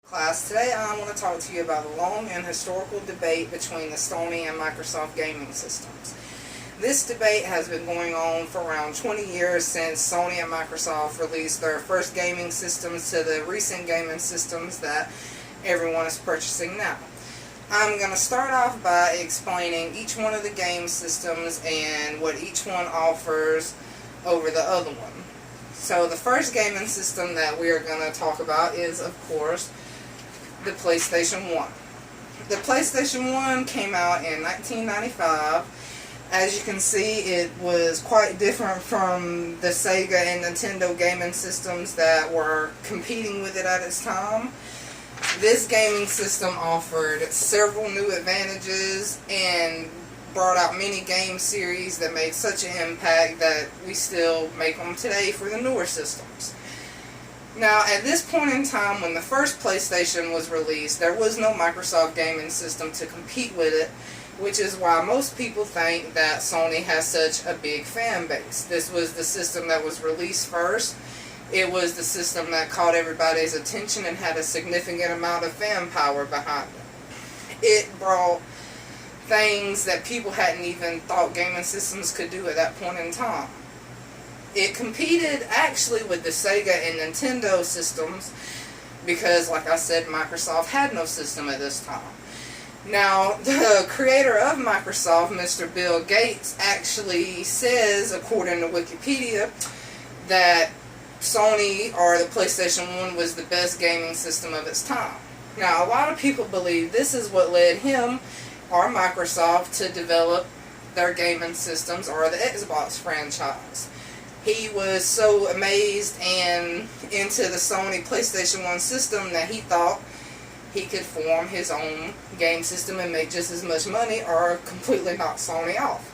Class, today I want to talk to you about the long and historical debate between the Sony and Microsoft gaming systems. This debate has been going on for around 20 years since Sony and Microsoft released their first gaming systems to the recent gaming systems that everyone is purchasing now. I'm going to start off by explaining each one of the game systems and what each one offers over the other one. So the first gaming system that we are going to talk about is, of course, the PlayStation 1. The PlayStation 1 came out in 1995. As you can see, it was quite different from the Sega and Nintendo gaming systems that were competing with it at its time. This gaming system offered several new advantages and brought out many game series that made such an impact that we still make them today for the newer systems. Now, at this point in time, when the first PlayStation was released, there was no Microsoft gaming system to compete with it, which is why most people think that Sony has such a big fan base. This was the system that was released first. It was the system that caught everybody's attention and had a significant amount of fan power behind it. It brought things that people hadn't even thought gaming systems could do at that point in time. It competed actually with the Sega and Nintendo systems because, like I said, Microsoft had no system at this time. Now, the creator of Microsoft, Mr. Bill Gates, actually says, according to Wikipedia, that Sony, or the PlayStation 1, was the best gaming system of its time. Now, a lot of people believe this is what led him, or Microsoft, to develop their gaming systems, or the Xbox franchise. He was so amazed and into the Sony PlayStation 1 system that he thought he could form his own game system and make just as much money or completely knock Sony off.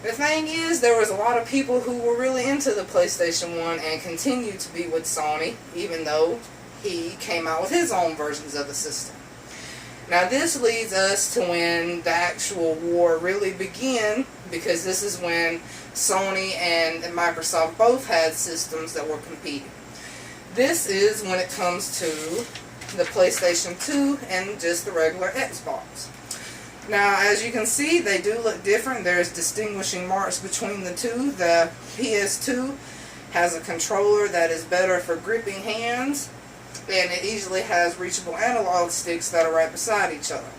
The thing is, there was a lot of people who were really into the PlayStation 1 and continued to be with Sony, even though he came out with his own versions of the system. Now, this leads us to when the actual war really began, because this is when Sony and Microsoft both had systems that were competing. This is when it comes to the PlayStation 2 and just the regular Xbox. Now, as you can see, they do look different. There's distinguishing marks between the two. The PS2 has a controller that is better for gripping hands, and it easily has reachable analog sticks that are right beside each other.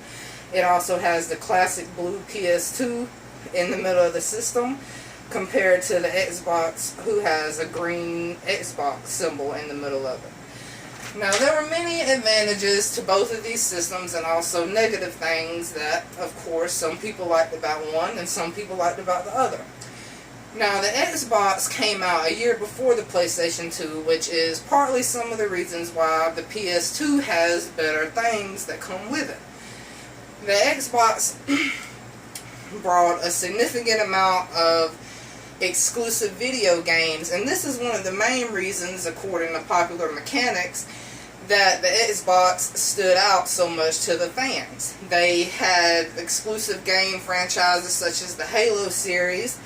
It also has the classic blue PS2 in the middle of the system, compared to the Xbox, who has a green Xbox symbol in the middle of it. Now, there were many advantages to both of these systems and also negative things that, of course, some people liked about one and some people liked about the other. Now, the Xbox came out a year before the PlayStation 2, which is partly some of the reasons why the PS2 has better things that come with it. The Xbox brought a significant amount of exclusive video games, and this is one of the main reasons, according to Popular Mechanics, that the Xbox stood out so much to the fans. They had exclusive game franchises such as the Halo series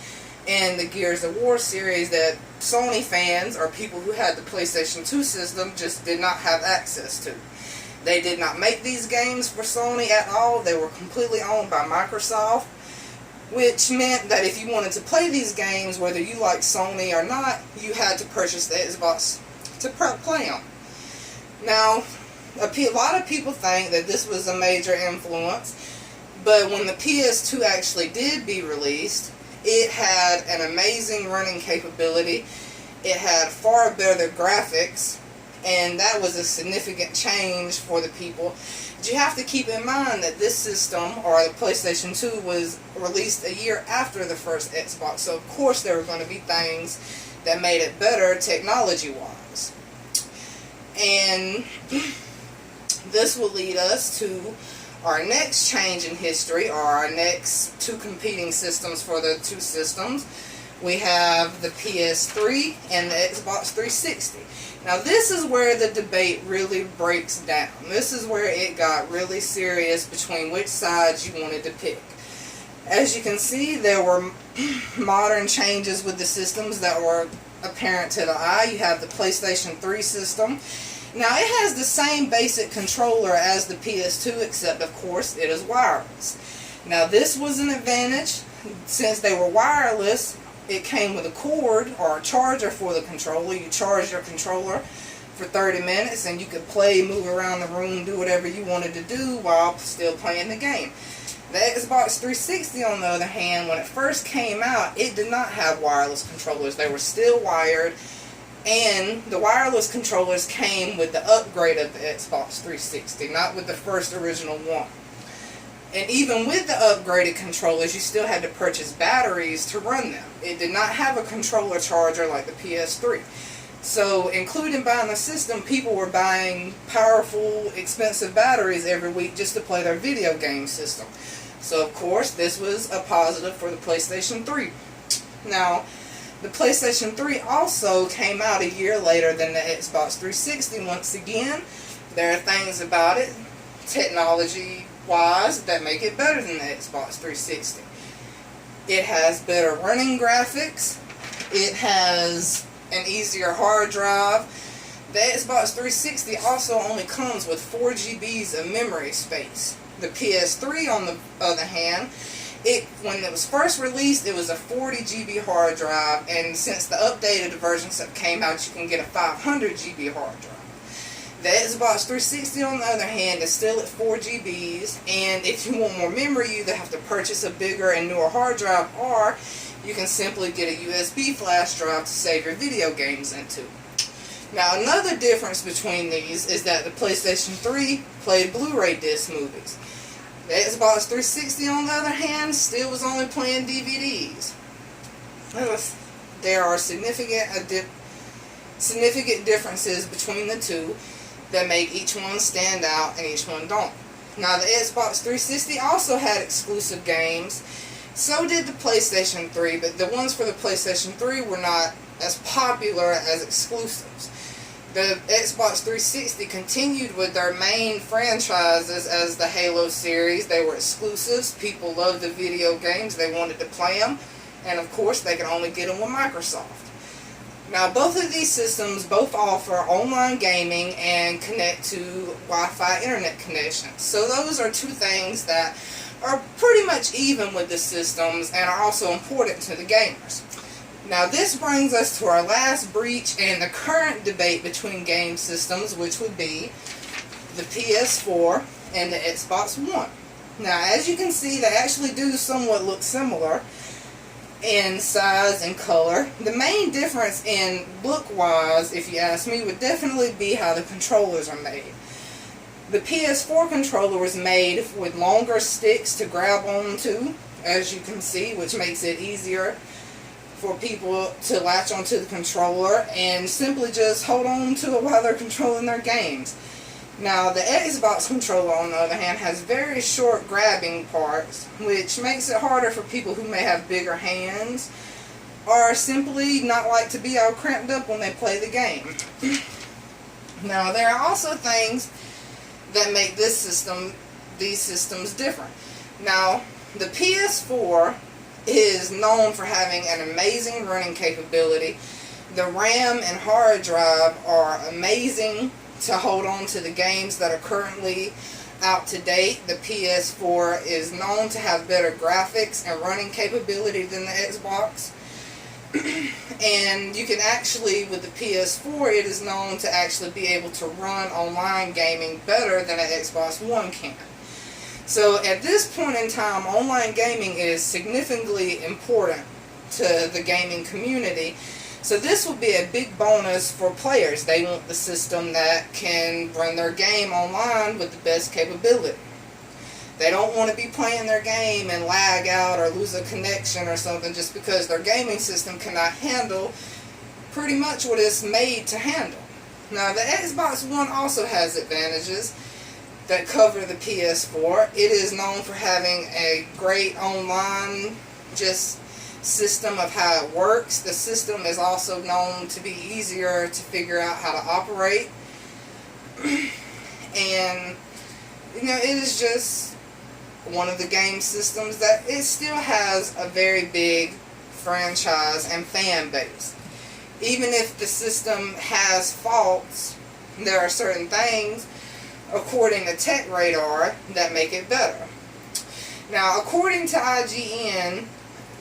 and the Gears of War series that Sony fans, or people who had the PlayStation 2 system, just did not have access to. They did not make these games for Sony at all. They were completely owned by Microsoft, which meant that if you wanted to play these games, whether you liked Sony or not, you had to purchase the Xbox to play them. Now, a lot of people think that this was a major influence, but when the PS2 actually did be released, it had an amazing running capability. It had far better graphics, and that was a significant change for the people. But you have to keep in mind that this system, or the PlayStation 2, was released a year after the first Xbox, so of course there were going to be things that made it better technology-wise. And this will lead us to our next change in history, or our next two competing systems for the two systems. We have the PS3 and the Xbox 360. Now, this is where the debate really breaks down. This is where it got really serious between which sides you wanted to pick. As you can see, there were modern changes with the systems that were apparent to the eye. You have the PlayStation 3 system. Now it has the same basic controller as the PS2, except of course it is wireless. Now this was an advantage. Since they were wireless, it came with a cord or a charger for the controller. You charge your controller for 30 minutes and you could play, move around the room, do whatever you wanted to do while still playing the game. The Xbox 360, on the other hand, when it first came out, it did not have wireless controllers. They were still wired, and the wireless controllers came with the upgrade of the Xbox 360, not with the first original one. And even with the upgraded controllers, you still had to purchase batteries to run them. It did not have a controller charger like the PS3. So, including buying the system, people were buying powerful, expensive batteries every week just to play their video game system. So, of course, this was a positive for the PlayStation 3. Now, the PlayStation 3 also came out a year later than the Xbox 360. Once again, there are things about it, technology-wise, that make it better than the Xbox 360. It has better running graphics. It has an easier hard drive. The Xbox 360 also only comes with 4 GBs of memory space. The PS3, on the other hand, when it was first released, it was a 40 GB hard drive, and since the updated versions that came out, you can get a 500 GB hard drive. The Xbox 360, on the other hand, is still at 4 GBs, and if you want more memory, you either have to purchase a bigger and newer hard drive, or you can simply get a USB flash drive to save your video games into. Now, another difference between these is that the PlayStation 3 played Blu-ray disc movies. The Xbox 360, on the other hand, still was only playing DVDs. There are significant differences between the two that make each one stand out and each one don't. Now, the Xbox 360 also had exclusive games. So did the PlayStation 3, but the ones for the PlayStation 3 were not as popular as exclusives. The Xbox 360 continued with their main franchises as the Halo series. They were exclusives. People loved the video games. They wanted to play them. And of course, they could only get them with Microsoft. Now, both of these systems both offer online gaming and connect to Wi-Fi internet connections. So those are two things that are pretty much even with the systems and are also important to the gamers. Now, this brings us to our last breach and the current debate between game systems, which would be the PS4 and the Xbox One. Now, as you can see, they actually do somewhat look similar in size and color. The main difference in look-wise, if you ask me, would definitely be how the controllers are made. The PS4 controller was made with longer sticks to grab onto, as you can see, which makes it easier for people to latch onto the controller and simply just hold on to it while they're controlling their games. Now, the Xbox controller, on the other hand, has very short grabbing parts, which makes it harder for people who may have bigger hands or simply not like to be all cramped up when they play the game. Now, there are also things that make these systems different. Now, the PS4 is known for having an amazing running capability. The RAM and hard drive are amazing to hold on to the games that are currently out to date. The PS4 is known to have better graphics and running capability than the Xbox. And you can actually, with the PS4, it is known to actually be able to run online gaming better than an Xbox One can. So at this point in time, online gaming is significantly important to the gaming community. So this will be a big bonus for players. They want the system that can run their game online with the best capability. They don't want to be playing their game and lag out or lose a connection or something just because their gaming system cannot handle pretty much what it's made to handle. Now, the Xbox One also has advantages that cover the PS4. It is known for having a great online system of how it works. The system is also known to be easier to figure out how to operate. And, it is just one of the game systems that it still has a very big franchise and fan base. Even if the system has faults, there are certain things, according to TechRadar, that make it better. Now, according to IGN,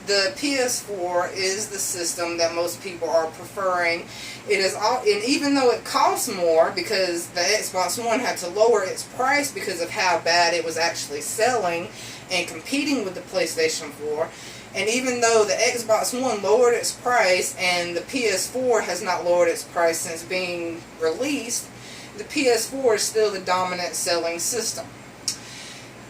the PS4 is the system that most people are preferring. It is all, and even though it costs more, because the Xbox One had to lower its price because of how bad it was actually selling and competing with the PlayStation 4, and even though the Xbox One lowered its price and the PS4 has not lowered its price since being released, the PS4 is still the dominant selling system.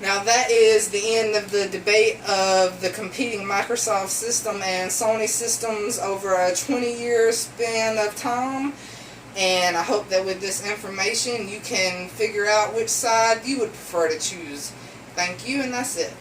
Now that is the end of the debate of the competing Microsoft system and Sony systems over a 20-year span of time. And I hope that with this information you can figure out which side you would prefer to choose. Thank you, and that's it.